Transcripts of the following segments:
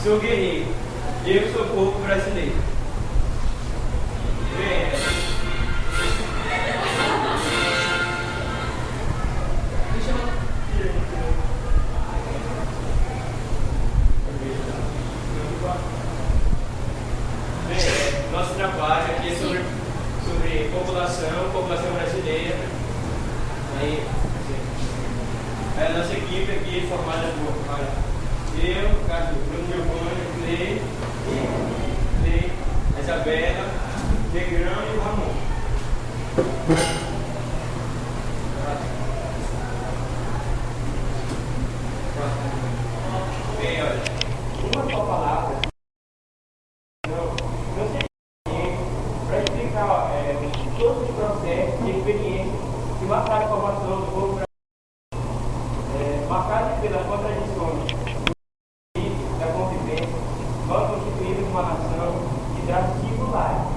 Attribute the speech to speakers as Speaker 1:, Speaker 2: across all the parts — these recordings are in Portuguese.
Speaker 1: sou guerreiro. Eu sou o povo brasileiro. Nosso trabalho aqui é sobre população brasileira. Aí, a nossa equipe aqui é formada por eu, Bruno Giovanni, Clay, a Isabela, Negrão e o Ramon. Bem, olha, uma só palavra. Não sei para explicar todos os processos de experiência que marcaram a formação do povo brasileiro, marcados pelas contradições da convivência, nós constituímos uma nação de traços singulares,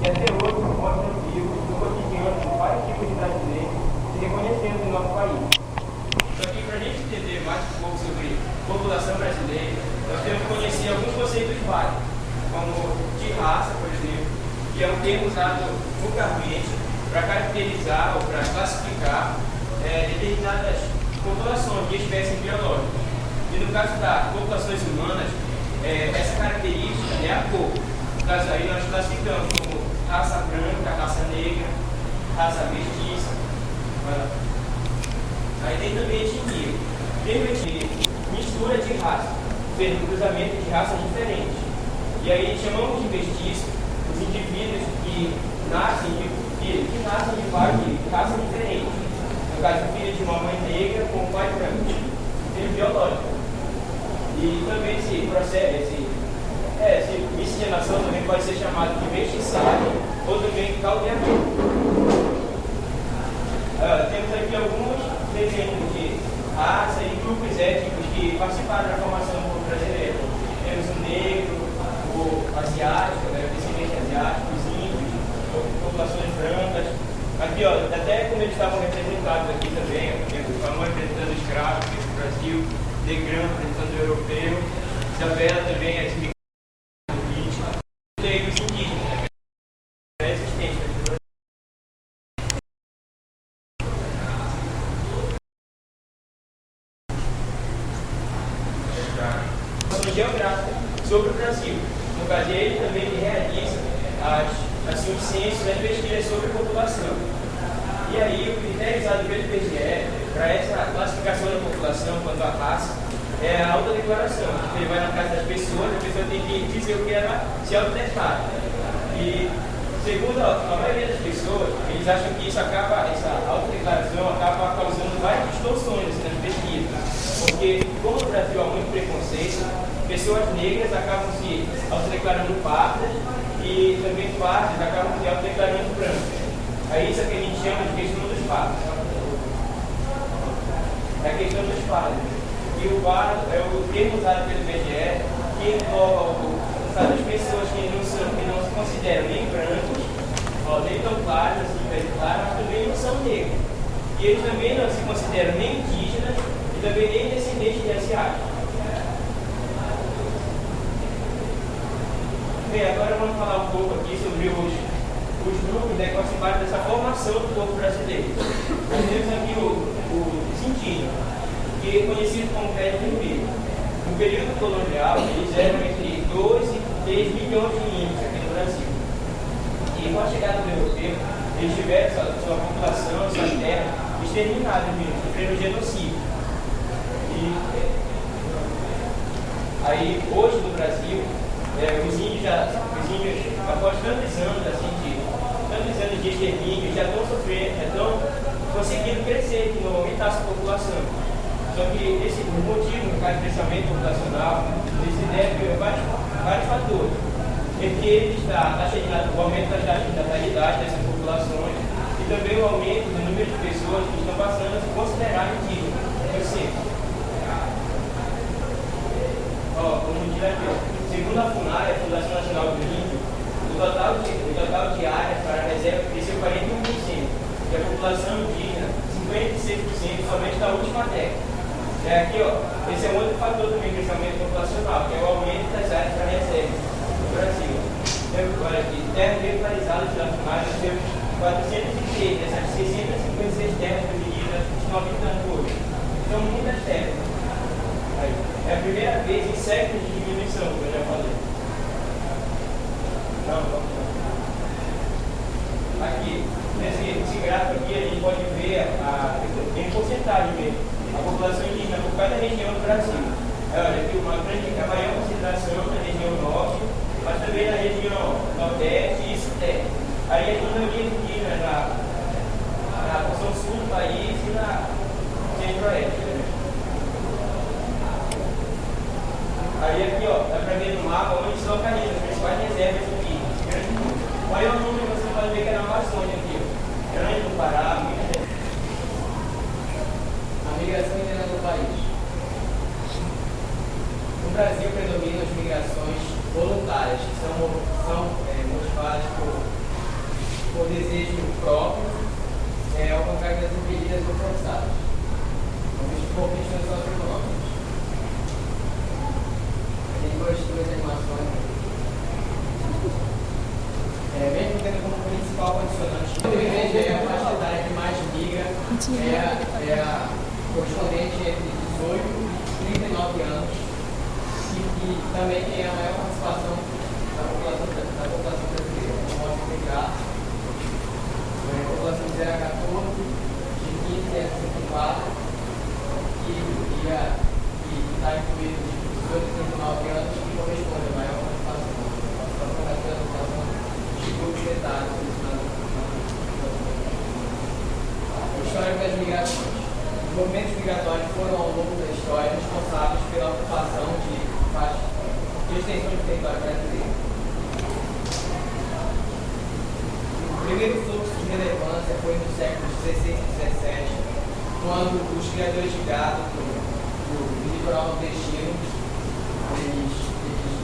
Speaker 1: que até hoje se mostram vivos no cotidiano de vários tipos de brasileiros se reconhecendo no nosso país. Só que para a gente entender mais um pouco sobre população brasileira, nós temos que conhecer alguns conceitos básicos, como de raça, por exemplo, que é um termo usado vulgarmente para caracterizar ou para classificar determinadas populações de espécies biológicas. E no caso das populações humanas, essa característica é a cor. No caso aí nós classificamos como raça branca, raça negra, raça mestiça. Aí tem também etnia. Termo etnia, mistura de raça, ou seja, cruzamento de raças diferentes. E aí chamamos de mestiço os indivíduos que nascem de raças diferentes. No caso, filho de uma mãe negra com um pai branco, termo biológico. E também essa miscigenação também pode ser chamada de mestiçagem ou também caldeamento. Temos aqui alguns exemplos de raça e grupos étnicos que participaram da formação do povo brasileiro. Temos o negro, o asiático, descendente asiático, os índios, populações brancas. Aqui, ó, até como eles estavam representados aqui também, o famoso representando o escravo aqui no Brasil, Negrão representando o europeu, Isabela também é de tem os indígenas, existentes. Geográfica sobre o Brasil. No caso, ele também realiza o censo e as pesquisas sobre a população. E aí, o critério usado pelo IBGE para essa classificação da população quanto à raça é a autodeclaração. Ele vai na casa das pessoas, a pessoa tem que dizer o que ela se autodeclara. E, segundo a maioria das pessoas, eles acham que essa autodeclaração acaba causando várias distorções nas pesquisas. Porque, como no Brasil há muito preconceito, pessoas negras acabam se autodeclarando pardas e também pardas acabam se autodeclarando brancas. Aí isso é que a gente chama de questão dos pardos. É a questão dos pardos. E o pardo é o termo usado pelo IBGE que envolve as pessoas que não se consideram nem brancos, nem tão claros, assim, bem claros, mas também não são negros. E eles também não se consideram nem indígenas e também nem descendentes de asiáticos. Bem, agora vamos falar um pouco aqui sobre os grupos que participaram dessa formação do povo brasileiro. Nós temos aqui os indígenas, que é conhecido como pele vermelha. No período colonial, eles eram entre 2 e 3 milhões de índios aqui no Brasil. E com a chegada do europeu, eles tiveram sua população, suas terras exterminadas mesmo, sofrendo genocídio. E aí, hoje no Brasil, os índios, após tantos anos de extermínio, já estão sofrendo, já estão conseguindo crescer, aumentar a sua população. Só que esse motivo, no caso de crescimento populacional, ele se deve a vários fatores. Porque ele está o aumento da taxa de natalidade dessas populações e também o aumento do número de pessoas que estão passando a se considerar indígenas. Como diz aqui, segundo a FUNAI, a Fundação Nacional do Índio, o total de áreas para a reserva cresceu 41%, e a população indígena 56% somente na última década. Aqui, esse é um outro fator também de crescimento populacional, que é o aumento da séculos de diminuição, que eu já falei. Não, vamos lá. Aqui, nesse gráfico aqui, a gente pode ver em porcentagem mesmo, a população indígena por cada região do Brasil. Olha, aqui a maior concentração na região norte, mas também na região nordeste e sudeste. Aí a minoria indígena na porção sul do país e na centro-oeste. Né? Aí aqui, ó, dá para ver no mapa onde se localiza as principais reservas indígenas. O maior número você pode ver que é na Amazônia aqui, ó. Grande do Pará, Minas Gerais. A migração interna do país. No Brasil predominam as migrações voluntárias, que são motivadas por desejo próprio, ao contrário das impedidas ou forçadas, por questões socioeconômicas. Tem duas animações. Mesmo tendo como principal condicionante, a faixa etária que mais migra é a correspondente entre 18 e 39 anos, e também tem a maior participação da população brasileira, como mostra o gráfico. A população de 0 a 14, de 15 a 64, e está incluído de 18 a 39 anos, que corresponde à maior participação relativa à população de grupos etários. História das migrações. Os movimentos migratórios foram, ao longo da história, responsáveis pela ocupação de extensões do território brasileiro. O primeiro fluxo de relevância foi no século XVI e XVII, quando os criadores de gado do litoral nordestino,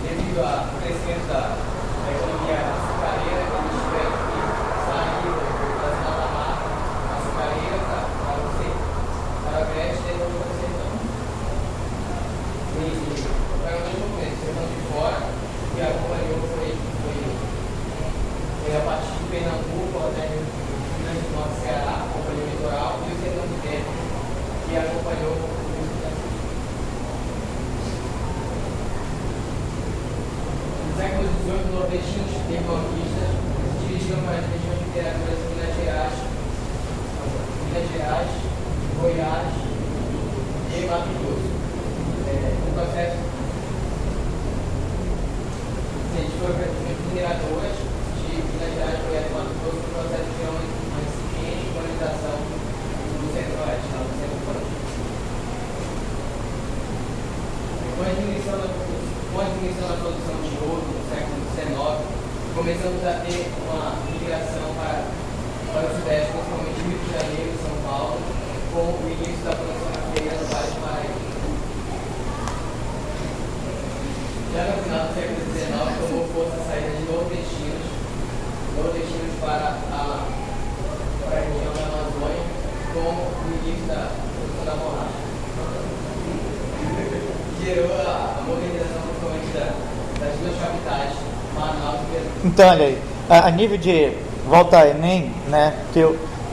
Speaker 1: devido ao crescimento da economia açucareira, eles tiveram que sair da zona da mata açucareira para o agreste e depois para o sertão. Para o mesmo momento, o sertão de fora, que acompanhou foi a partir de Pernambuco até Rio Grande do Norte, Ceará, acompanhou o litoral, e o sertão de terra, que acompanhou o Rio do Sul. No século XVIII, nordestinos terroristas se dirigiram para as regiões literaturas de Minas Gerais, Goiás e Mato Grosso. No processo, eles foram para as regiões mineradoras de Minas Gerais, Goiás e Mato Grosso, no processo de uma incipiente colonização do centro-oeste, do centro-oeste. Com a diminuição da produção de ouro no século XIX, começamos a ter uma migração para o sudeste, principalmente Rio de Janeiro e São Paulo, com o início da produção cafeeira no Vale do Paraíba. Já no final do século XIX, tomou força a saída de nordestinos para a região da Amazônia, com o início da produção da borracha. Gerou a modernização principalmente das duas capitais, Manaus e Belém.
Speaker 2: Então, olha aí, a nível de volta a Enem, né,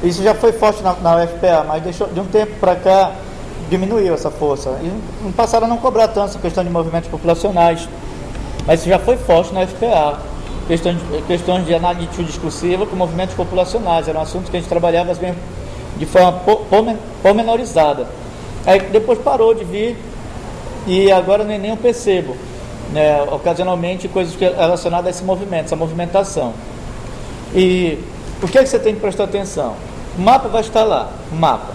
Speaker 2: isso já foi forte na UFPA, mas de um tempo para cá diminuiu essa força. E não passaram a não cobrar tanto essa questão de movimentos populacionais, mas isso já foi forte na UFPA. Questões de análise discursiva com movimentos populacionais, era um assunto que a gente trabalhava mesmo de forma pormenorizada. Aí depois parou de vir, e agora no Enem eu percebo, né, ocasionalmente, coisas relacionadas a esse movimento, essa movimentação. E o que é que você tem que prestar atenção? O mapa vai estar lá, o mapa.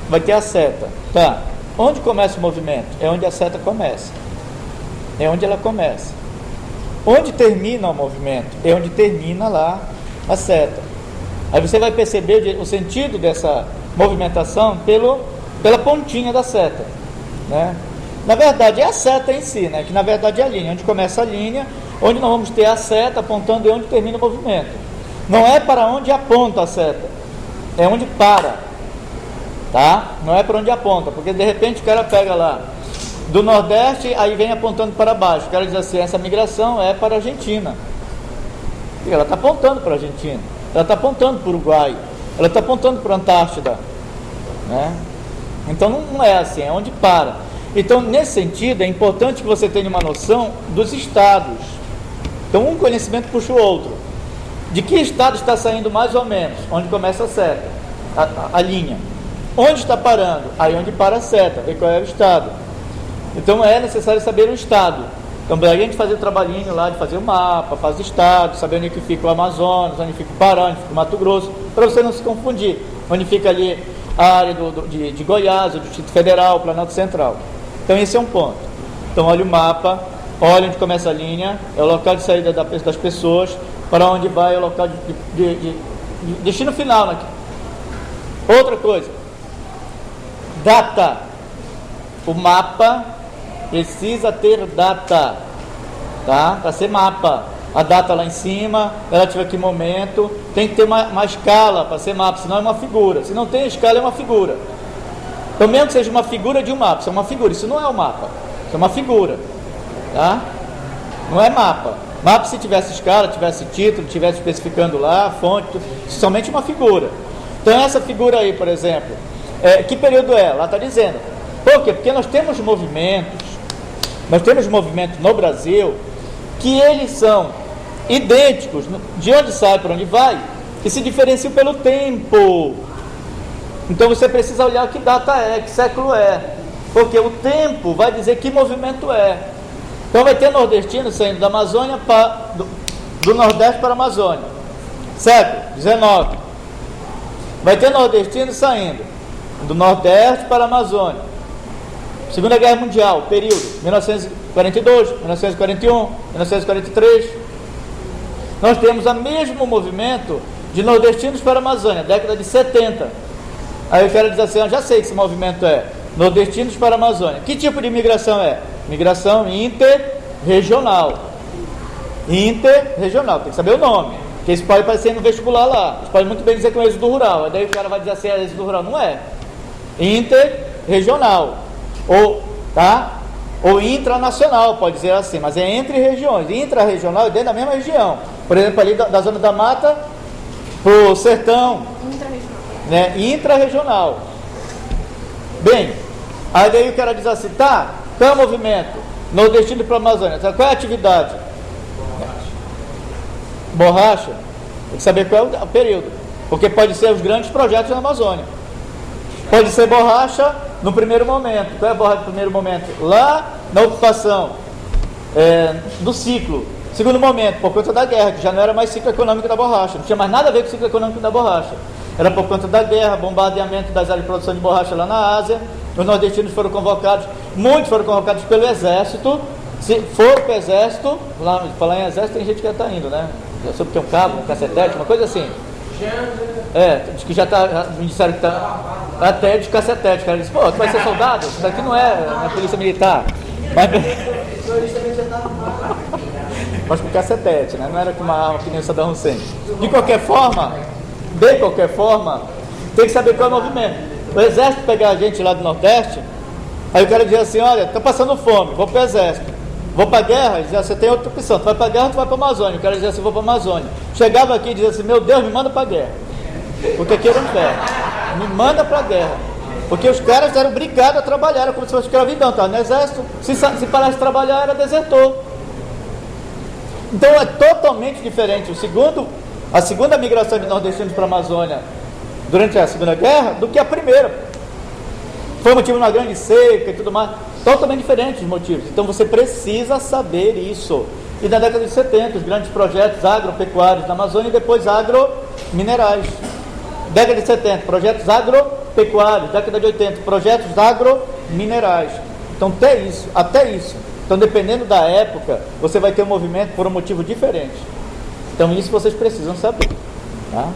Speaker 2: Vai ter a seta. Tá. Onde começa o movimento? É onde a seta começa. É onde ela começa. Onde termina o movimento? É onde termina lá a seta. Aí você vai perceber o sentido dessa movimentação pela pontinha da seta, né? Na verdade é a seta em si, né? Que na verdade é a linha, onde começa a linha, onde nós vamos ter a seta apontando e onde termina o movimento. Não é para onde aponta a seta, é onde para, tá? Não é para onde aponta, porque de repente o cara pega lá do Nordeste, aí vem apontando para baixo. O cara diz assim, essa migração é para a Argentina. E ela está apontando para a Argentina, ela está apontando para o Uruguai, ela está apontando para a Antártida, né? Então não é assim, é onde para. Então, nesse sentido, é importante que você tenha uma noção dos estados. Então, um conhecimento puxa o outro. De que estado está saindo mais ou menos? Onde começa a seta, a linha. Onde está parando? Aí onde para a seta, ver qual é o estado. Então, é necessário saber o estado. Então, para a gente fazer o trabalhinho lá de fazer o mapa, fazer o estado, saber onde fica o Amazonas, onde fica o Pará, onde fica o Mato Grosso, para você não se confundir. Onde fica ali a área de Goiás, o Distrito Federal, o Planalto Central. Então, esse é um ponto. Então, olha o mapa, olha onde começa a linha, é o local de saída das pessoas, para onde vai é o local de destino final. Né? Outra coisa, data. O mapa precisa ter data, tá? Para ser mapa. A data lá em cima, relativa a que momento, tem que ter uma escala para ser mapa, senão é uma figura. Se não tem escala, é uma figura. Então, mesmo que seja uma figura de um mapa, isso é uma figura, isso não é um mapa, isso é uma figura, tá? Não é mapa. Mapa, se tivesse escala, tivesse título, tivesse especificando lá, fonte, somente uma figura. Então, essa figura aí, por exemplo, que período é? Lá está dizendo. Por quê? Porque nós temos movimentos no Brasil que eles são idênticos, de onde sai para onde vai, que se diferenciam pelo tempo. Então você precisa olhar que data é, que século é, porque o tempo vai dizer que movimento é. Então vai ter nordestino saindo da Amazônia do Nordeste para a Amazônia, século XIX. Vai ter nordestino saindo do Nordeste para a Amazônia. Segunda Guerra Mundial, período 1942, 1941, 1943. Nós temos o mesmo movimento de nordestinos para a Amazônia, década de 70. Aí eu quero dizer assim, eu já sei que esse movimento é nordestinos para a Amazônia. Que tipo de migração é? Migração interregional. Interregional, tem que saber o nome, porque isso pode aparecer no vestibular lá. Isso pode muito bem dizer que é um êxodo rural. Aí daí o cara vai dizer assim, êxodo rural. Não é. Interregional. Ou intranacional, pode dizer assim, mas é entre regiões. Intrarregional é dentro da mesma região. Por exemplo, ali da zona da mata para o sertão. Né? Intrarregional. Bem, aí daí o cara diz assim, tá, qual é o movimento? Nordestino para a Amazônia. Qual é a atividade? Borracha. Tem que saber qual é o período. Porque pode ser os grandes projetos na Amazônia. Pode ser borracha no primeiro momento. Qual é a borracha no primeiro momento? Lá na ocupação do ciclo. Segundo momento, por conta da guerra, que já não era mais ciclo econômico da borracha. Não tinha mais nada a ver com o ciclo econômico da borracha. Era por conta da guerra, bombardeamento das áreas de produção de borracha lá na Ásia. Os nordestinos foram convocados, muitos foram convocados pelo exército. Se for para o exército, lá, falar em exército, tem gente que já está indo, né? Já soube que tem um cabo, um cacetete, uma coisa assim. Diz que já está, me disseram que está até de cacetete. O cara disse, pô, tu vai ser soldado? Isso daqui não é polícia militar. Mas com cacetete, né? Não era com uma arma que nem o Saddam Hussein. De qualquer forma, tem que saber qual é o movimento. O exército pegar a gente lá do Nordeste, aí o cara diz assim, olha, estou passando fome, vou para o exército. Vou para a guerra, dizia, você tem outra opção, tu vai para a guerra ou tu vai para a Amazônia? O cara dizia assim, vou para a Amazônia. Chegava aqui e dizia assim, meu Deus, me manda para a guerra. Porque aqui era um pé. Me manda para a guerra. Porque os caras eram obrigados a trabalhar, era como se fosse escravidão, estava no exército, se parasse de trabalhar era desertor. Então é totalmente diferente a segunda migração de nordestinos para a Amazônia durante a Segunda Guerra do que a primeira. Foi motivo de uma grande seca e tudo mais. Totalmente diferentes os motivos. Então você precisa saber isso. E na década de 70, os grandes projetos agropecuários na Amazônia e depois agrominerais. Década de 70, projetos agropecuários. Década de 80, projetos agrominerais. Então até isso. Então dependendo da época, você vai ter um movimento por um motivo diferente. Então isso vocês precisam saber. Tá?